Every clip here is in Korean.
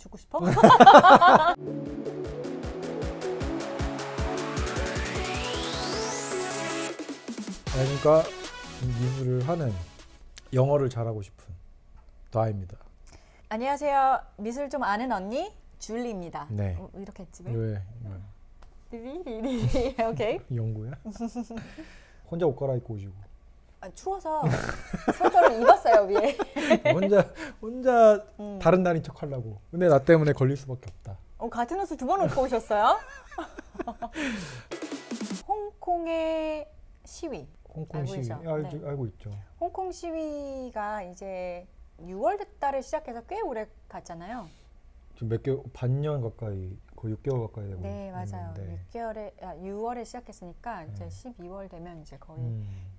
죽고 싶어? 그러니까 미술을 하는 영어를 잘하고 싶은 다입니다. 안녕하세요. 미술 좀 아는 언니 줄리입니다. 네. 이렇게 했지 왜? 오케이. 영구야? 혼자 옷 갈아입고 오시고. 추워서 스웨터를 입었어요 위에. 혼자 다른 날인 척 하려고. 근데 나 때문에 걸릴 수밖에 없다. 같은 옷을 2번 입고 오셨어요? 홍콩의 시위. 홍콩 시위 알고 있죠. 홍콩 시위가 이제 6월 달에 시작해서 꽤 오래 갔잖아요. 지금 몇 개월, 반년 가까이, 거의 6개월 가까이 되고. 네, 맞아요. 있는데. 6월에 시작했으니까 이제 12월 되면 이제 거의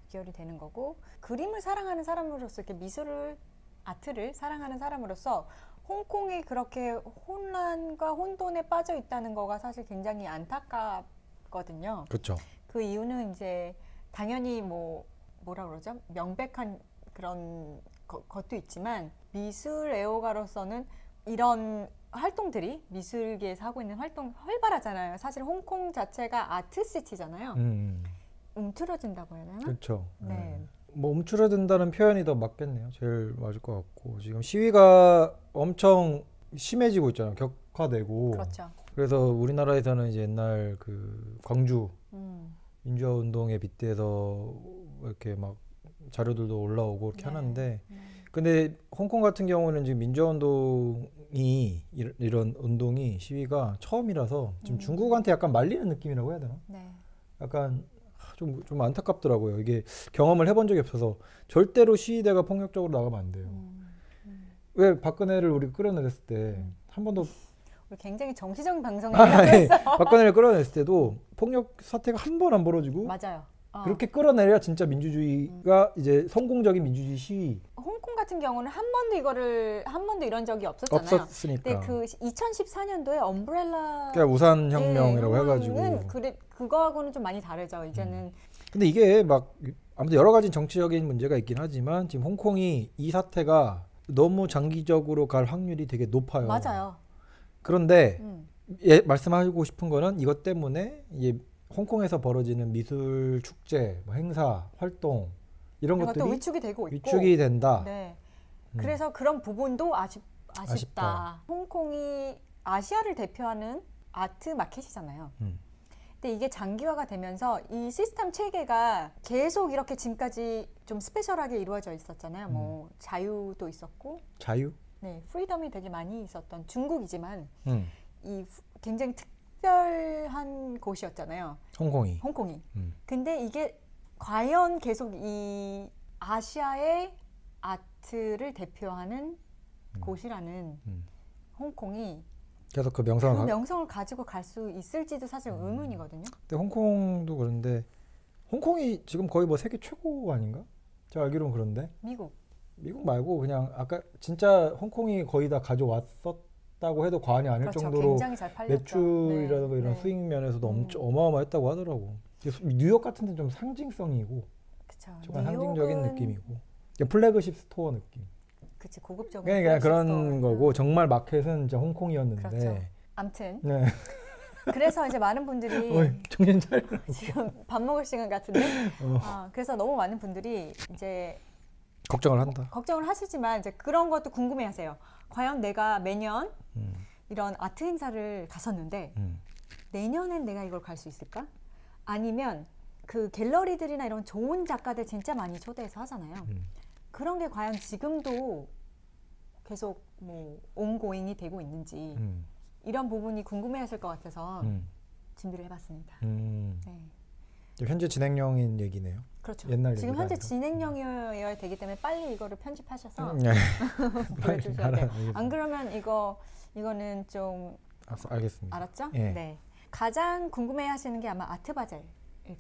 6개월이 되는 거고, 그림을 사랑하는 사람으로서, 이렇게 미술을, 아트를 사랑하는 사람으로서 홍콩이 그렇게 혼란과 혼돈에 빠져 있다는 거가 사실 굉장히 안타깝거든요. 그렇죠. 그 이유는 이제 당연히 뭐라 그러죠? 명백한 그런 것도 있지만, 미술 애호가로서는 이런 활동들이, 미술계에서 하고 있는 활동 활발하잖아요. 사실 홍콩 자체가 아트시티잖아요. 움츠러진다고 해야 되나? 그렇죠. 네. 뭐 움츠러든다는 표현이 더 맞겠네요. 제일 맞을 것 같고, 지금 시위가 엄청 심해지고 있잖아요. 격화되고. 그렇죠. 그래서 우리나라에서는 이제 옛날 그 광주 민주화 운동에 빗대서 이렇게 막 자료들도 올라오고 이렇게 하는데, 근데 홍콩 같은 경우는 지금 민주화 운동이 이런 운동이 시위가 처음이라서 지금 중국한테 약간 말리는 느낌이라고 해야 되나? 네. 약간 좀 안타깝더라고요. 이게 경험을 해본 적이 없어서. 절대로 시위대가 폭력적으로 나가면 안 돼요. 왜 박근혜를 우리 끌어냈을 때 한 번도 굉장히 정치적인 방송을 하고 있어요. 박근혜를 끌어냈을 때도 폭력 사태가 한 번 안 벌어지고, 맞아요. 그렇게 끌어내야 진짜 민주주의가 이제 성공적인 민주주의 시위. 홍콩 같은 경우는 한 번도 이런 적이 없었잖아요. 없었으니까. 근데 그 2014년도에 엄브렐라 그러니까 우산 혁명이라고 해가지고. 그거하고는 좀 많이 다르죠. 이제는. 근데 이게 막 아무튼 여러 가지 정치적인 문제가 있긴 하지만 지금 홍콩이 이 사태가 너무 장기적으로 갈 확률이 되게 높아요. 맞아요. 그런데 말씀하고 싶은 거는 이것 때문에 이게 홍콩에서 벌어지는 미술 축제, 뭐 행사, 활동 이런 것들이 위축이 되고 있고, 위축이 된다. 네. 그래서 그런 부분도 아쉽다. 홍콩이 아시아를 대표하는 아트 마켓이잖아요. 근데 이게 장기화가 되면서 이 시스템 체계가 계속 이렇게 지금까지 좀 스페셜하게 이루어져 있었잖아요. 뭐 자유도 있었고, 자유? 네, 프리덤이 되게 많이 있었던 중국이지만 이 굉장히 특별한 곳이었잖아요. 홍콩이. 근데 이게 과연 계속 이 아시아의 아트를 대표하는 곳이라는 홍콩이 계속 그 명성을 가지고 갈 수 있을지도 사실 의문이거든요. 근데 홍콩도 그런데 홍콩이 지금 거의 뭐 세계 최고 아닌가? 제가 알기로는 그런데. 미국 말고 그냥 아까 진짜 홍콩이 거의 다 가져왔었다고 해도 과언이 아닐 정도로 굉장히 잘 팔렸죠. 매출이라든가 이런 수익 면에서도 엄청 어마어마했다고 하더라고. 뉴욕 같은 데는 좀 상징성이고, 조금 상징적인 느낌이고, 플래그십 스토어 느낌. 그치, 고급적인. 그냥 그런 거고, 정말 마켓은 진짜 홍콩이었는데. 그렇죠. 아무튼. 네. 그래서 이제 많은 분들이 정신 차려. 지금 밥 먹을 시간 같은데. 그래서 너무 많은 분들이 이제 걱정을 하시지만 이제 그런 것도 궁금해하세요. 과연 내가 매년 이런 아트 행사를 갔었는데 내년엔 내가 이걸 갈 수 있을까? 아니면 그 갤러리들이나 이런 좋은 작가들 진짜 많이 초대해서 하잖아요. 그런 게 과연 지금도 계속 뭐 온고잉이 되고 있는지 이런 부분이 궁금해하실 것 같아서 준비를 해봤습니다. 네. 현재 진행형인 얘기네요. 그렇죠. 옛날 지금 현재 아니라. 진행형이어야 되기 때문에 빨리 이거를 편집하셔서 네. 보여주셔야 돼요. 안 그러면 이거는 좀 알겠습니다. 알았죠? 예. 네. 가장 궁금해하시는 게 아마 아트바젤일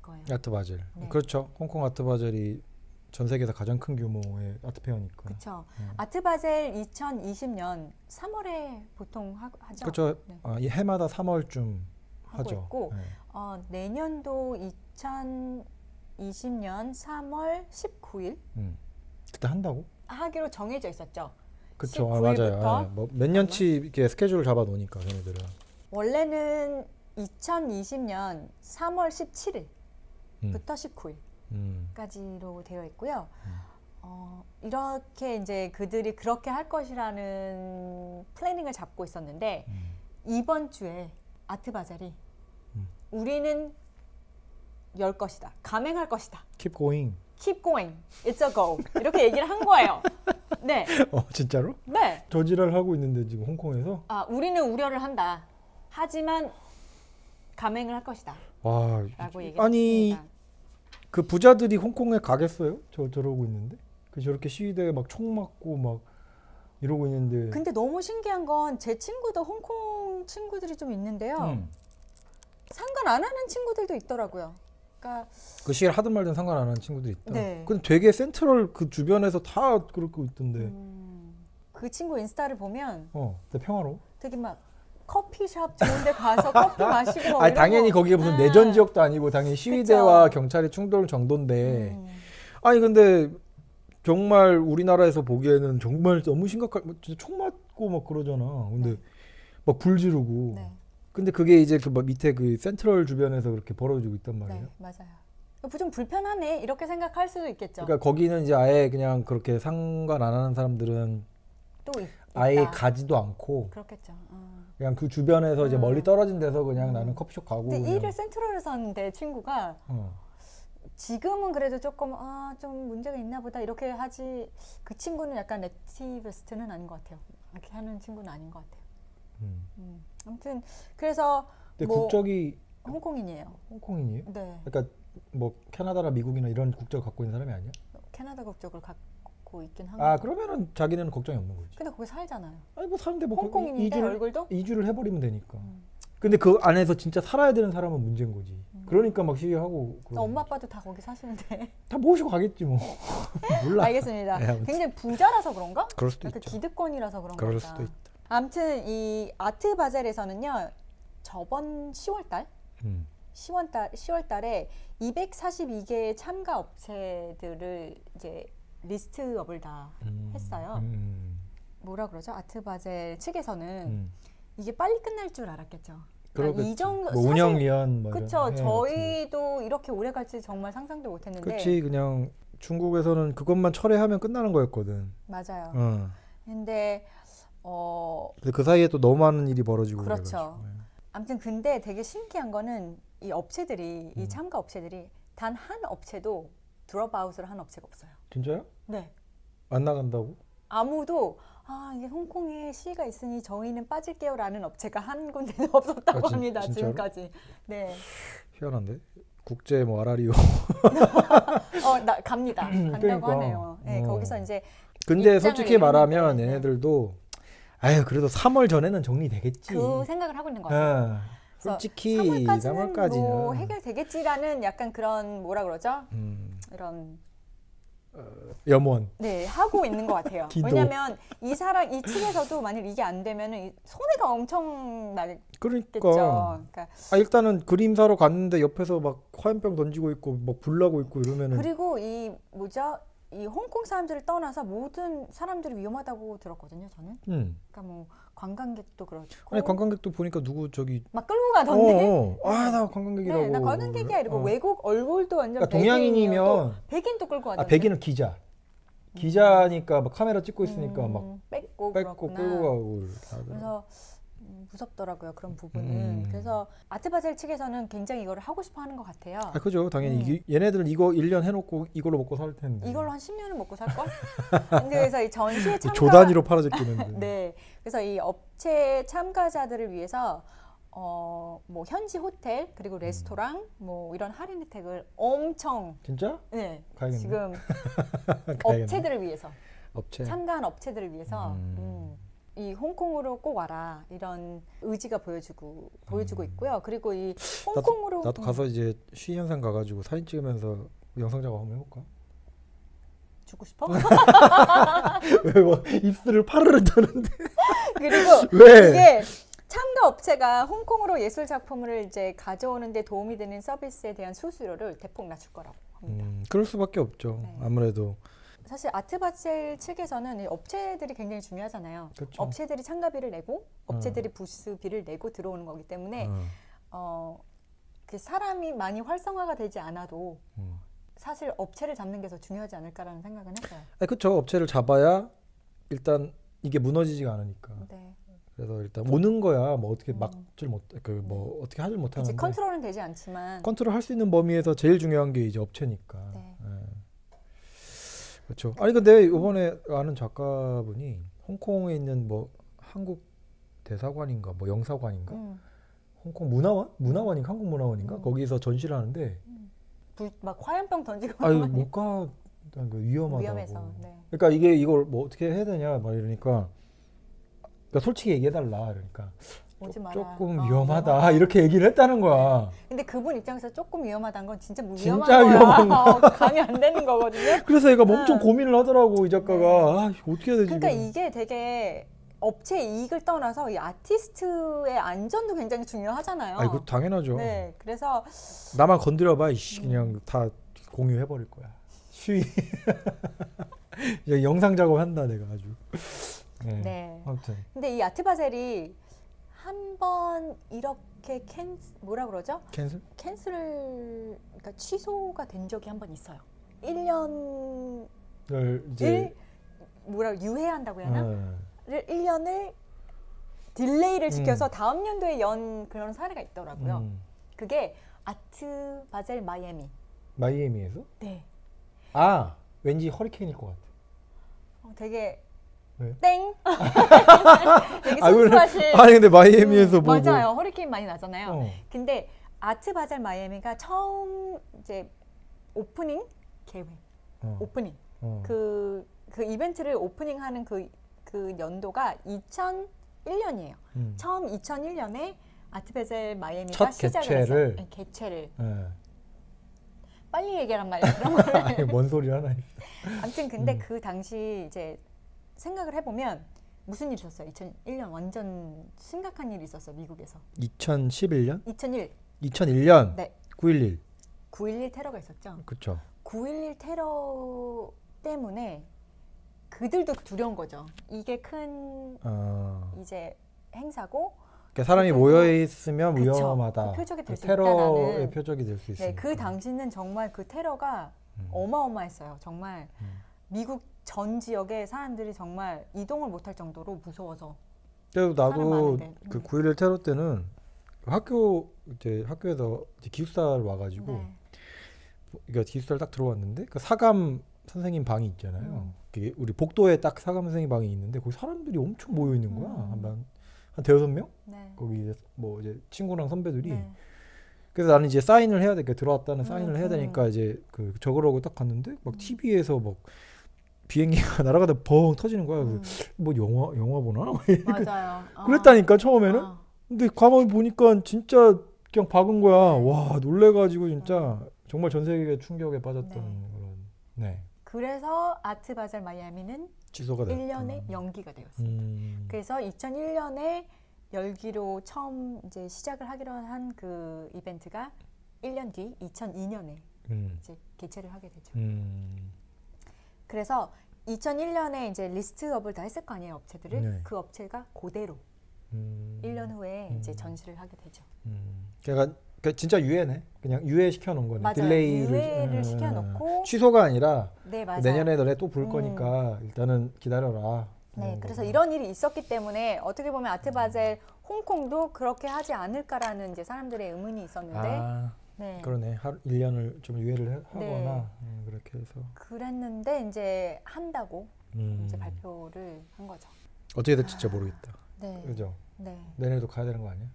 거예요. 아트바젤. 네. 그렇죠. 홍콩 아트바젤이 전 세계에서 가장 큰 규모의 아트 페어니까. 그렇죠. 아트바젤 2020년 3월에 보통 하죠. 그렇죠. 이 해마다 3월쯤 하고 하죠. 있고, 네. 내년도 2020년 3월 19일 그때 한다고? 하기로 정해져 있었죠. 그쵸. 맞아요. 뭐 몇 년치 이렇게 스케줄을 잡아 놓으니까 걔네들은. 원래는 2020년 3월 17일부터 19일까지로 되어 있고요. 이렇게 이제 그들이 그렇게 할 것이라는 플래닝을 잡고 있었는데 이번 주에 아트바젤이 우리는 열 것이다. 감행할 것이다. Keep going. Keep going. It's a go. 이렇게 얘기를 한 거예요. 네. 진짜로? 네. 저지랄 하고 있는데 지금 홍콩에서? 우리는 우려를 한다. 하지만 감행을 할 것이다. 와, 라고 얘기를 아니 했습니다. 그 부자들이 홍콩에 가겠어요? 저러고 있는데? 저렇게 시위대에 막 총 맞고 막 이러고 있는데. 근데 너무 신기한 건 제 친구도 홍콩 친구들이 좀 있는데요. 상관 안 하는 친구들도 있더라고요. 그러니까 그 시위를 하든 말든 상관 안 하는 친구들이 있다. 네. 근데 되게 센트럴 그 주변에서 다 그러고 있던데. 그 친구 인스타를 보면 되게 평화로워. 되게 막 커피숍 좋은 데 가서 커피 마시고 아니 당연히 거기에 무슨 내전 지역도 아니고 당연히 시위대와 그쵸. 경찰의 충돌 정도인데. 아니 근데 정말 우리나라에서 보기에는 정말 너무 심각한 진짜 총 맞고 막 그러잖아. 근데 네. 막 불 지르고. 네. 근데 그게 이제 그 밑에 그 센트럴 주변에서 그렇게 벌어지고 있단 말이에요. 네, 맞아요. 좀 불편하네 이렇게 생각할 수도 있겠죠. 그러니까 거기는 이제 아예 그냥 그렇게 상관 안 하는 사람들은 또 아예 가지도 않고 그렇겠죠. 그냥 그 주변에서 이제 멀리 떨어진 데서 그냥 나는 커피숍 가고. 근데 그냥. 일을 센트럴에서 하는데 친구가 지금은 그래도 조금 좀 문제가 있나 보다 이렇게 하지. 그 친구는 약간 액티비스트는 아닌 것 같아요. 이렇게 하는 친구는 아닌 것 같아요. 아무튼 그래서 근데 뭐 국적이 홍콩인이에요. 홍콩인이에요? 네. 그러니까 뭐 캐나다나 미국이나 이런 국적을 갖고 있는 사람이 아니야? 캐나다 국적을 갖고 있긴 한데. 그러면은 자기네는 걱정이 없는 거지. 근데 거기 살잖아요. 아니 뭐 사는데 뭐 홍콩인인데 얼굴도? 이주를 해버리면 되니까. 근데 그 안에서 진짜 살아야 되는 사람은 문제인 거지. 그러니까 막 시위하고. 엄마 아빠도 다 거기 사시는데. 다 모시고 가겠지 뭐. 몰라. 알겠습니다. 굉장히 부자라서 그런가? 그럴 수도 있죠. 기득권이라서 그런가? 그럴 수도 있다. 아무튼 이 아트 바젤에서는요. 저번 10월달 10월달에 242개의 참가 업체들을 이제 리스트업을 다 했어요. 뭐라 그러죠? 아트 바젤 측에서는 이게 빨리 끝날 줄 알았겠죠. 이 정도 뭐 운영위원 뭐 그렇죠. 저희도 이렇게 오래 갈지 정말 상상도 못했는데. 그렇지. 그냥 중국에서는 그것만 철회하면 끝나는 거였거든. 맞아요. 근데 그 사이에 또 너무 많은 일이 벌어지고 그렇죠. 아무튼 근데 되게 신기한 거는 이 업체들이 이 참가 업체들이 단 한 업체도 드롭아웃을 한 업체가 없어요. 진짜요? 네. 안 나간다고? 아무도 이게 홍콩에 시위가 있으니 저희는 빠질게요라는 업체가 한 군데도 없었다고 합니다. 진짜로? 지금까지. 네. 희한한데? 국제 뭐 아라리오. 나 갑니다. 간다고 그러니까. 하네요. 네, 거기서 이제. 근데 솔직히 말하면 얘네들도 그래도 3월 전에는 정리되겠지. 그 생각을 하고 있는 것 같아요. 솔직히 3월까지는 뭐 해결되겠지라는 약간 그런 뭐라 그러죠? 이런 염원. 네, 하고 있는 것 같아요. 왜냐하면 이 측에서도 만약 이게 안 되면은 손해가 엄청 날겠죠. 그러니까. 일단은 그림 사러 갔는데 옆에서 막 화염병 던지고 있고 막 불나고 있고 이러면은. 그리고 이 홍콩 사람들을 떠나서 모든 사람들이 위험하다고 들었거든요, 저는. 그러니까 뭐 관광객도 그렇고. 아니 관광객도 보니까 누구 저기 막 끌고 가던데. 나 관광객이라고. 네, 나 관광객이야 이러고 외국 얼굴도 완전 그러니까 동양인이면 백인도 끌고 가던데. 백인은 기자니까 막 카메라 찍고 있으니까 막 뺏고 끌고 가고. 그래서 무섭더라고요, 그런 부분은. 그래서 아트바젤 측에서는 굉장히 이거를 하고 싶어 하는 것 같아요. 그죠. 당연히 얘네들은 이거 1년 해놓고 이걸로 먹고 살 텐데. 이걸로 한 10년을 먹고 살걸? 근데 그래서 이 전시회 참가 조 단위로 팔아제끼는데. 네. 그래서 이 업체 참가자들을 위해서 뭐 현지 호텔 그리고 레스토랑 뭐 이런 할인 혜택을 엄청. 진짜? 네. 가야겠네. 지금 업체들을 위해서. 참가한 업체들을 위해서. 이 홍콩으로 꼭 와라 이런 의지가 보여주고 있고요. 그리고 이 홍콩으로 나도 가서 이제 시위 현장 가가지고 사진 찍으면서 영상 작업 한번 해볼까? 죽고 싶어? 왜 뭐 입술을 파르르 떠는데? 그리고 왜? 이게 참가 업체가 홍콩으로 예술 작품을 이제 가져오는 데 도움이 되는 서비스에 대한 수수료를 대폭 낮출 거라고 합니다. 그럴 수밖에 없죠. 네. 아무래도 사실 아트바젤 측에서는 이 업체들이 굉장히 중요하잖아요. 그쵸. 업체들이 참가비를 내고 업체들이 부스비를 내고 들어오는 거기 때문에 그 사람이 많이 활성화가 되지 않아도 사실 업체를 잡는 게 더 중요하지 않을까라는 생각은 했어요. 그렇죠. 업체를 잡아야 일단 이게 무너지지가 않으니까. 네. 그래서 일단 오는 거야 뭐 어떻게 막질 못, 뭐 어떻게 하질 못하는데. 컨트롤은 되지 않지만. 컨트롤 할 수 있는 범위에서 제일 중요한 게 이제 업체니까. 네. 네. 그렇죠. 아니 근데 이번에 아는 작가분이 홍콩에 있는 뭐 한국 대사관인가 뭐 영사관인가 홍콩 문화원인가 한국 문화원인가 거기서 전시를 하는데 막 화염병 던지고. 아유 못 가. 위험하다고. 위험해서. 네. 그러니까 이걸 뭐 어떻게 해야 되냐 막 이러니까 솔직히 얘기해달라 그러니까 오지 마라. 조금 위험하다 이렇게 얘기를 했다는 거야. 근데 그분 입장에서 조금 위험하다는 건 진짜 진짜 위험한 거야. 감이 안 되는 거거든요. 그래서 얘가 엄청 고민을 하더라고 이 작가가. 어떻게 해야 되지? 그러니까 이게 되게 업체 이익을 떠나서 이 아티스트의 안전도 굉장히 중요하잖아요. 이거 당연하죠. 네, 그래서 나만 건드려봐 그냥 다 공유해버릴 거야. 쉬이. 영상 작업한다 내가 아주. 네. 아무튼. 근데 이 아트바젤이 한 번 이렇게 뭐라 그러죠? 캔슬을 그러니까 취소가 된 적이 한 번 있어요. 1년을 이제 유예한다고 해야 하나? 1년을 딜레이를 시켜서 다음 연도에 연 그런 사례가 있더라고요. 그게 아트바젤 마이애미에서? 네. 왠지 허리케인일 것 같아. 되게 네. 땡. 되게 순수하신. 아니 근데 마이애미에서 맞아요. 허리케인 많이 나잖아요. 근데 아트바젤 마이애미가 처음 이제 오프닝 계획, 오프닝 그 이벤트를 오프닝하는 그 연도가 2001년이에요. 처음 2001년에 아트바젤 마이애미가 시작을 했어요. 개최를. 빨리 얘기하란 말이야. 그런 거를. 뭔 소리 하나. 아무튼 근데 그 당시 이제 생각을 해보면 무슨 일이 있었어요? 2001년 완전 심각한 일이 있었어요. 미국에서. 2011년? 2001년. 네. 9.11 테러가 있었죠. 그렇죠. 9.11 테러 때문에 그들도 두려운 거죠. 이게 큰 이제 행사고 그러니까 사람이 모여 있으면 그쵸. 위험하다. 그 표적이 될 수 테러의 있다는. 표적이 될 수 있어요. 네, 그 당시는 정말 그 테러가 어마어마했어요. 정말 미국 전 지역의 사람들이 정말 이동을 못할 정도로 무서워서. 그래도 나도 그 9.11 테러 때는 학교에서 기숙사를 와가지고 그러니까 기숙사를 딱 들어왔는데 그 사감 선생님 방이 있잖아요. 그게 우리 복도에 딱 사감 선생님 방이 있는데 거기 사람들이 엄청 모여 있는 거야. 한 대여섯 명? 거기 뭐 이제 친구랑 선배들이. 그래서 나는 이제 사인을 해야 되니까 들어왔다는 사인을 해야 되니까 이제 그 적으라고 딱 갔는데 막 TV에서 막 비행기가 날아가다 벙 터지는 거야. 뭐 영화 보나? 맞아요. 그랬다니까 처음에는. 근데 가만히 보니까 진짜 그냥 박은 거야. 와 놀래가지고 진짜 정말 전 세계가 충격에 빠졌던 그런. 네. 그래서 아트바젤 마이애미는 취소가 1년에 연기가 되었습니다. 그래서 2001년에 열기로 처음 이제 시작을 하기로 한 그 이벤트가 1년 뒤 2002년에 이제 개최를 하게 되죠. 그래서 2001년에 이제 리스트업을 다 했을 거 아니에요, 업체들을. 그 업체가 그대로 1년 후에 이제 전시를 하게 되죠. 그러니까 진짜 유예네. 그냥 유예시켜 놓은 거네. 맞아요. 딜레이를 유예를 시켜놓고 취소가 아니라 네, 맞아요. 내년에 너네 또 볼 거니까 일단은 기다려라. 네, 그래서 이런 일이 있었기 때문에 어떻게 보면 아트바젤 홍콩도 그렇게 하지 않을까라는 이제 사람들의 의문이 있었는데 네. 그러네. 1년을 좀 유예를 하거나 그렇게 해서 그랬는데 이제 한다고 이제 발표를 한 거죠. 어떻게 될지 진짜 모르겠다. 네. 그죠? 네. 내년에도 가야 되는 거 아니야?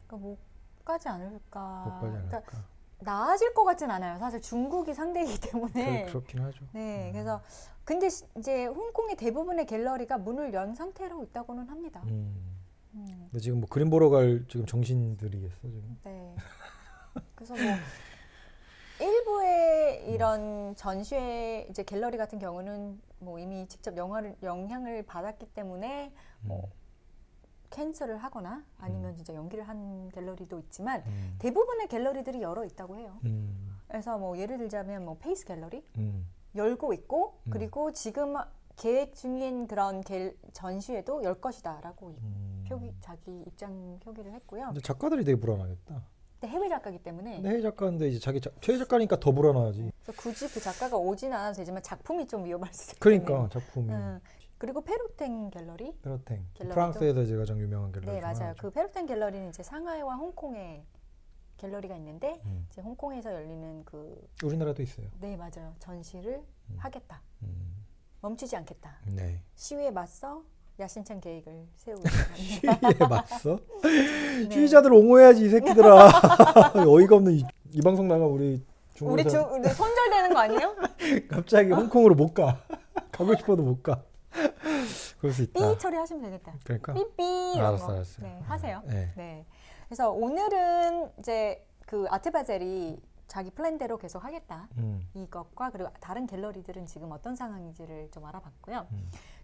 그러니까 못 가지 않을까. 못 가지 않을까. 그러니까 나아질 것 같진 않아요. 사실 중국이 상대이기 때문에. 그렇긴 하죠. 네, 그래서 근데 이제 홍콩의 대부분의 갤러리가 문을 연 상태로 있다고는 합니다. 근데 지금 뭐 그림 보러 갈 지금 정신들이겠어 지금. 네. 그래서 뭐 일부의 이런 전시회 이제 갤러리 같은 경우는 뭐 이미 직접 영향을 받았기 때문에 뭐 캔슬을 하거나 아니면 진짜 연기를 한 갤러리도 있지만 대부분의 갤러리들이 열어 있다고 해요. 그래서 뭐 예를 들자면 뭐 페이스 갤러리 열고 있고 그리고 지금 계획 중인 그런 전시회도 열 것이다라고 자기 입장 표기를 했고요. 근데 작가들이 되게 불안하겠다. 근데 해외 작가이기 때문에. 근데 해외 작가인데 이제 자기 최애 작가니까 더 불안하지. 그래서 굳이 그 작가가 오진 않아도 되지만 작품이 좀 위험할 수 있기 그러니까 작품이. 그리고 페로텐 갤러리. 페로텐. 프랑스에서 이제 가장 유명한 갤러리. 네, 맞아요. 그 페로텐 갤러리는 이제 상하이와 홍콩에 갤러리가 있는데 이제 홍콩에서 열리는 그 우리나라도 있어요. 네, 맞아요. 전시를 하겠다. 멈추지 않겠다. 네. 시위에 맞서 야심찬 계획을 세우고 시위에 맞서? 네. 시위자들 옹호해야지 이 새끼들아. 어이가 없는 이 방송 나가 우리 우리 손절되는 거 아니에요? 갑자기 홍콩으로 못 가. 가고 싶어도 못 가. 그럴 수 있다. 삐 처리하시면 되겠다. 그러니까. 삐삐. 알았어. 네, 하세요. 네. 네. 그래서 오늘은 이제 그 아트바젤이 자기 플랜대로 계속 하겠다. 이것과 그리고 다른 갤러리들은 지금 어떤 상황인지를 좀 알아봤고요.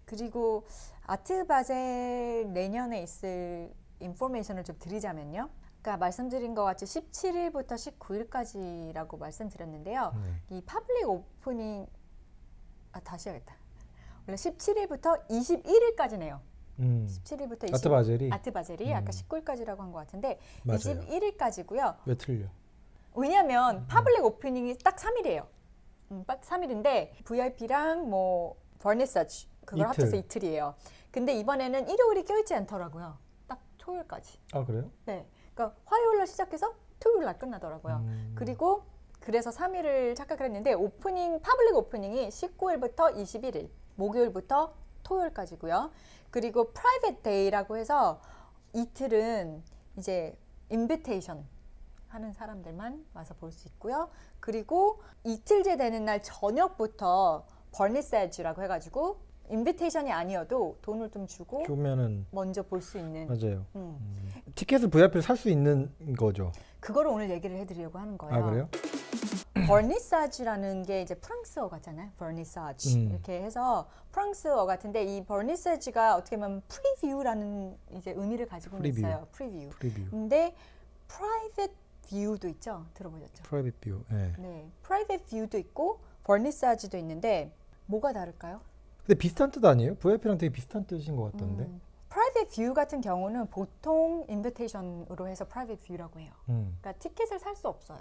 그리고 아트바젤 내년에 있을 인포메이션을 좀 드리자면요. 아까 말씀드린 것 같이 17일부터 19일까지라고 말씀드렸는데요. 이 퍼블릭 오프닝 다시 해야겠다. 원래 17일부터 21일까지네요. 17일부터 20일 아트바젤이 아까 19일까지라고 한 것 같은데 맞아요. 21일까지고요. 왜 틀려? 왜냐하면 퍼블릭 오프닝이 딱 3일이에요. 딱 3일인데 VIP랑 뭐 버니서치 그걸 합쳐서 이틀이에요. 근데 이번에는 일요일이 껴있지 않더라고요. 딱 토요일까지. 아 그래요? 네. 그러니까 화요일날 시작해서 토요일날 끝나더라고요. 그리고 그래서 3일을 착각을 했는데 퍼블릭 오프닝이 19일부터 21일 목요일부터 토요일까지고요. 그리고 프라이빗 데이라고 해서 이틀은 이제 인비테이션 하는 사람들만 와서 볼 수 있고요. 그리고 이틀째 되는 날 저녁부터 버니세지라고 해가지고 인비테이션이 아니어도 돈을 좀 주면은 먼저 볼 수 있는. 맞아요. 티켓을 VIP를 살 수 있는 거죠. 그거를 오늘 얘기를 해드리려고 하는 거예요. 아 그래요? 버니사지라는 게 이제 프랑스어 같잖아요. 버니사지 이렇게 해서 프랑스어 같은데 이 버니사지가 어떻게 보면 프리뷰라는 이제 의미를 가지고 있어요. 프리뷰. 근데 프라이빗 뷰도 있죠. 들어보셨죠? 프라이빗 뷰. 네. 네. 프라이빗 뷰도 있고 버니사지도 있는데 뭐가 다를까요? 근데 비슷한 뜻 아니에요? VIP랑 되게 비슷한 뜻인 것 같던데. 프라이빗 뷰 같은 경우는 보통 인비테이션으로 해서 프라이빗 뷰라고 해요. 그러니까 티켓을 살 수 없어요.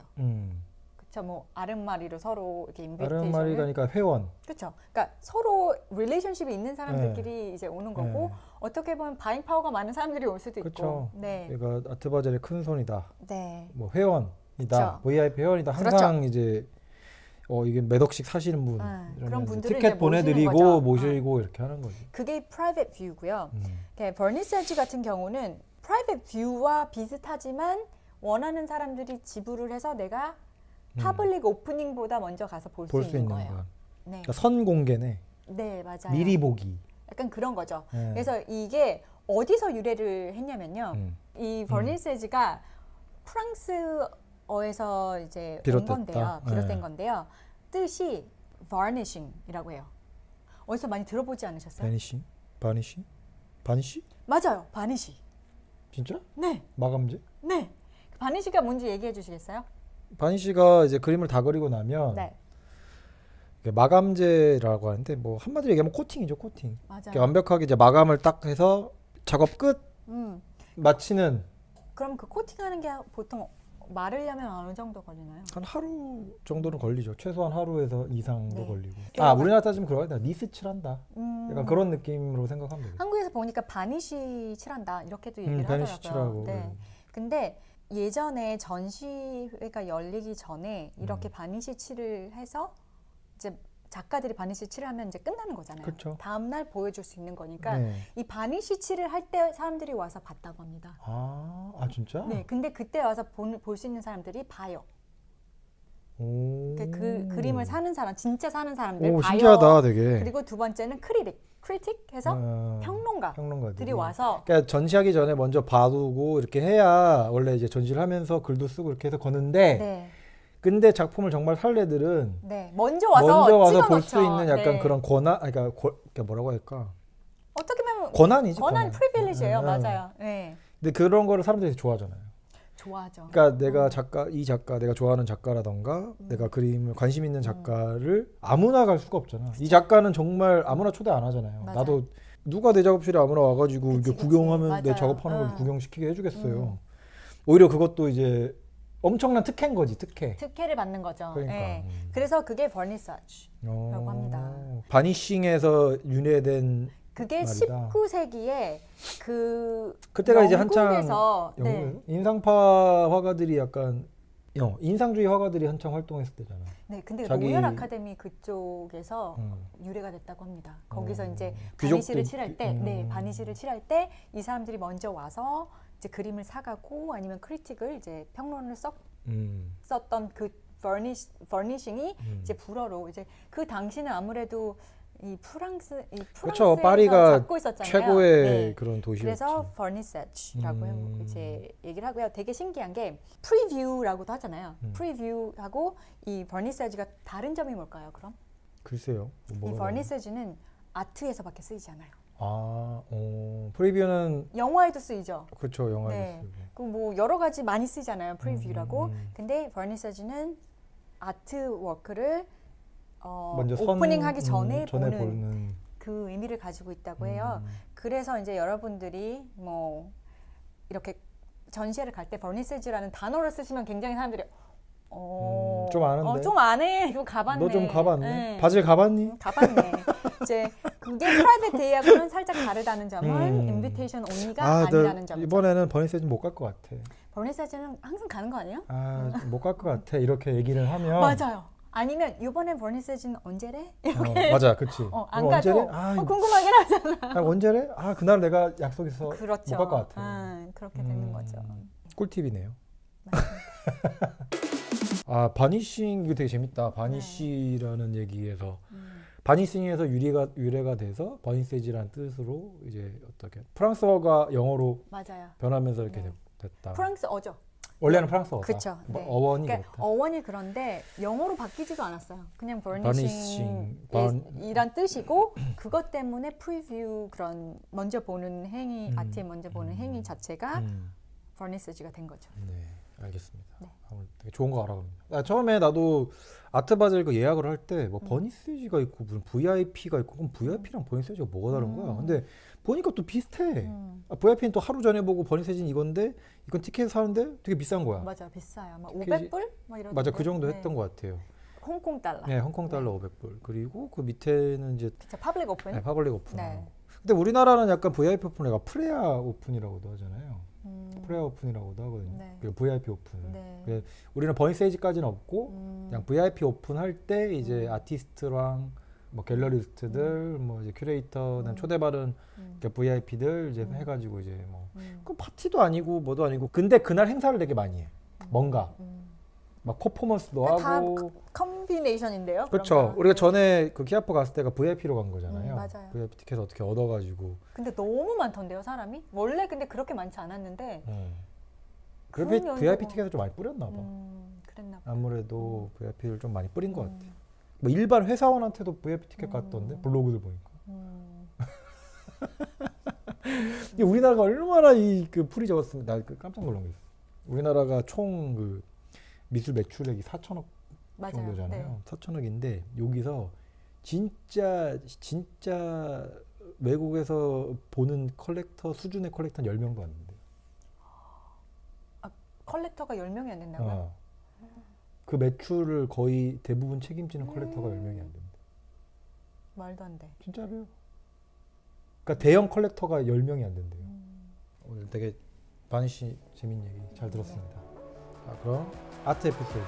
그렇죠. 뭐 아름마리로 서로 이렇게 인비테이션을. 아름마리가니까 회원. 그렇죠. 그러니까 서로 릴레이션십이 있는 사람들끼리 이제 오는 거고 어떻게 보면 바잉 파워가 많은 사람들이 올 수도 있고. 네. 얘가 아트바젤의 큰 손이다. 네. 뭐 회원이다. 그렇죠. VIP 회원이다. 항상 이제 이게 몇 억씩 사시는 분 그런 분들을 티켓 보내드리고 모시고 이렇게 하는 거지. 그게 프라이빗 뷰고요. 버니세지 같은 경우는 프라이빗 뷰와 비슷하지만 원하는 사람들이 지불을 해서 내가 퍼블릭 오프닝보다 먼저 가서 볼 수 있는 거예요. 네. 그러니까 선공개네. 네, 맞아요. 미리 보기. 약간 그런 거죠. 그래서 이게 어디서 유래를 했냐면요. 이 버니세지가 프랑스어에서 이제 비롯된 건데요. 뜻이 varnishing이라고 해요. 어디서 많이 들어보지 않으셨어요? 바니쉬? 맞아요. 바니쉬. 진짜? 네. 마감재? 네. 바니쉬가 뭔지 얘기해 주시겠어요? 바니쉬가 이제 그림을 다 그리고 나면 마감재라고 하는데 뭐 한마디로 얘기하면 코팅이죠, 코팅. 맞아요. 완벽하게 이제 마감을 딱 해서 작업 끝 마치는. 그럼 그 코팅하는 게 보통 마르려면 어느 정도 걸리나요? 한 하루 정도는 걸리죠. 최소한 하루에서 이상도 걸리고. 우리나라 따지면 그러다 니스 칠한다. 약간 그런 느낌으로 생각하면 돼요. 한국에서 보니까 바니쉬 칠한다 이렇게도 얘기를 하더라고요. 바니쉬 칠하고. 네. 근데 예전에 전시회가 열리기 전에 이렇게 바니쉬 칠을 해서 이제 작가들이 바니쉬 칠을 하면 이제 끝나는 거잖아요. 그쵸. 다음 날 보여줄 수 있는 거니까 이 바니쉬 칠을 할 때 사람들이 와서 봤다고 합니다. 아 진짜? 네, 근데 그때 와서 볼 수 있는 사람들이 봐요. 그 그림을 사는 사람, 진짜 사는 사람들 봐요. 신기하다, 되게. 그리고 두 번째는 크리틱 해서 평론가들이 와서. 그러니까 전시하기 전에 먼저 봐두고 이렇게 해야 원래 이제 전시를 하면서 글도 쓰고 이렇게 해서 거는데. 근데 작품을 정말 살 애들은 먼저 와서 볼 수 있는 약간 그런 권한, 그러니까 뭐라고 할까? 어떻게 보면 권한이지. 권한 프리빌리지예요. 맞아요. 네. 근데 그런 거를 사람들이 좋아하잖아요. 좋아하죠. 그러니까 내가 이 작가 내가 좋아하는 작가라던가 내가 그림을 관심 있는 작가를 아무나 갈 수가 없잖아. 이 작가는 정말 아무나 초대 안 하잖아요. 맞아요. 나도 누가 내 작업실에 아무나 와가지고 이렇게 구경하면 맞아요. 내 작업하는 걸 구경시키게 해주겠어요. 오히려 그것도 이제 엄청난 특혜인 거지, 특혜를 받는 거죠. 그러니까. 네. 그래서 그게 버니사지라고 합니다. 바니싱에서 윤회된 그게 말이다. 19세기에 그때가 이제 한창 네. 인상파 화가들이 약간 인상주의 화가들이 한창 활동했을 때잖아. 네, 근데 로열 아카데미 그쪽에서 유래가 됐다고 합니다. 거기서 이제 바니쉬를 칠할 때, 바니쉬를 칠할 때 이 사람들이 먼저 와서 이제 그림을 사가고 아니면 크리틱을 이제 평론을 썼던 그 버니싱이 이제 불어로 이제 그 당시는 아무래도 이 프랑스에서 그렇죠. 파리가 잡고 있었잖아요. 최고의 네. 그런 도시였지. 그래서 버니사지라고 이제 얘기를 하고요. 되게 신기한 게 프리뷰라고도 하잖아요. 프리뷰하고 이 버니사지가 다른 점이 뭘까요? 그럼? 글쎄요. 이 버니사지는 아트에서밖에 쓰이지 않아요. 프리뷰는 영화에도 쓰이죠. 그렇죠. 영화에도 네. 쓰고. 그 뭐 여러 가지 많이 쓰잖아요. 프리뷰라고. 근데 버니사지는 아트워크를 먼저 오프닝하기 전에 보는 그 의미를 가지고 있다고 해요. 그래서 이제 여러분들이 뭐 이렇게 전시회를 갈 때 버니사지라는 단어를 쓰시면 굉장히 사람들이 좀 아는데. 좀 아네. 이거 가봤네. 너 좀 가봤네. 네. 바질 가봤니? 가봤네. 이제 그게 프라이빗 데이하고는 살짝 다르다는 점은 인비테이션 온리가 아니라는 점이죠. 이번에는 버니사지 못 갈 것 같아. 버니사지는 항상 가는 거 아니에요? 못 갈 것 같아. 이렇게 얘기를 하면 맞아요. 아니면 이번에 버니사지는 언제래? 맞아, 그치. 안 가도 궁금하긴 하잖아. 언제래? 그날 내가 약속 있어. 그렇죠. 못 갈 것 같아. 그렇게 되는 거죠. 꿀팁이네요. 바니싱 이거 되게 재밌다. 바니쉬라는 얘기에서 바니싱에서 유래가 돼서 버니사지라는 뜻으로 이제 어떻게 프랑스어가 영어로 맞아요. 변하면서 이렇게 됐다. 프랑스어죠. 원래는 프랑스어다. 그렇죠. 네. 어원이 그러니까 그렇다. 어원이 그런데 영어로 바뀌지도 않았어요. 그냥 버니싱이란 뜻이고 그것 때문에 프리뷰 그런 먼저 보는 행위, 아트에 먼저 보는 행위 자체가 버니사지가 된 거죠. 네, 알겠습니다. 네. 되게 좋은 거 알아갑니다. 처음에 나도 아트바젤 그 예약을 할 때 뭐 버니사지가 있고 무슨 VIP가 있고 그럼 VIP랑 버니사지가 뭐가 다른 거야? 근데 보니까 또 비슷해. VIP는 또 하루 전에 보고 버니사지는 이건데 이건 티켓 사는데 되게 비싼 거야. 맞아, 비싸요. 막 500불? 막 이런. 맞아, 그 정도 했던 것 같아요. 홍콩 달러. 네, 홍콩 달러 500불. 그리고 그 밑에는 이제 파블릭 오픈. 네, 파블릭 오픈. 네. 근데 우리나라는 약간 VIP 오픈을 프레아 오픈이라고도 하잖아요. 프레아 오픈이라고도 하거든요. 네. VIP 오픈. 네. 우리는 버니사지까지는 없고 그냥 VIP 오픈 할 때 이제 아티스트랑 뭐 갤러리스트들, 뭐 이제 큐레이터, 초대받은 VIP들 이제 해가지고 이제 뭐 그 파티도 아니고 뭐도 아니고 근데 그날 행사를 되게 많이 해. 뭔가 막 퍼포먼스도 하고. 다 컴비네이션인데요. 그렇죠. 우리가 전에 그 키아프 갔을 때가 VIP로 간 거잖아요. 맞아요. VIP 티켓 어떻게 얻어가지고. 근데 너무 많던데요, 사람이? 원래 근데 그렇게 많지 않았는데. VIP 티켓을 좀 많이 뿌렸나 봐. 그랬나 봐. 아무래도 VIP를 좀 많이 뿌린 것 같아. 뭐 일반 회사원한테도 VIP 티켓 갔던데 블로그들 보니까. 우리나라가 얼마나 그 풀이 적었으면 나 깜짝 놀란 게 있어. 우리나라가 총 그 미술 매출액이 4천억 정도잖아요. 네. 4천억인데 여기서 진짜 외국에서 보는 컬렉터 수준의 컬렉터는 10명도 안 된대요. 컬렉터가 10명이 안 된다고요? 그 매출을 거의 대부분 책임지는 컬렉터가 10명이 안 된대. 말도 안 돼. 진짜로요. 그러니까 대형 컬렉터가 10명이 안 된대요. 오늘 되게 바니쉬 재밌는 얘기 잘 들었습니다. 자, 그럼 아트 에피소드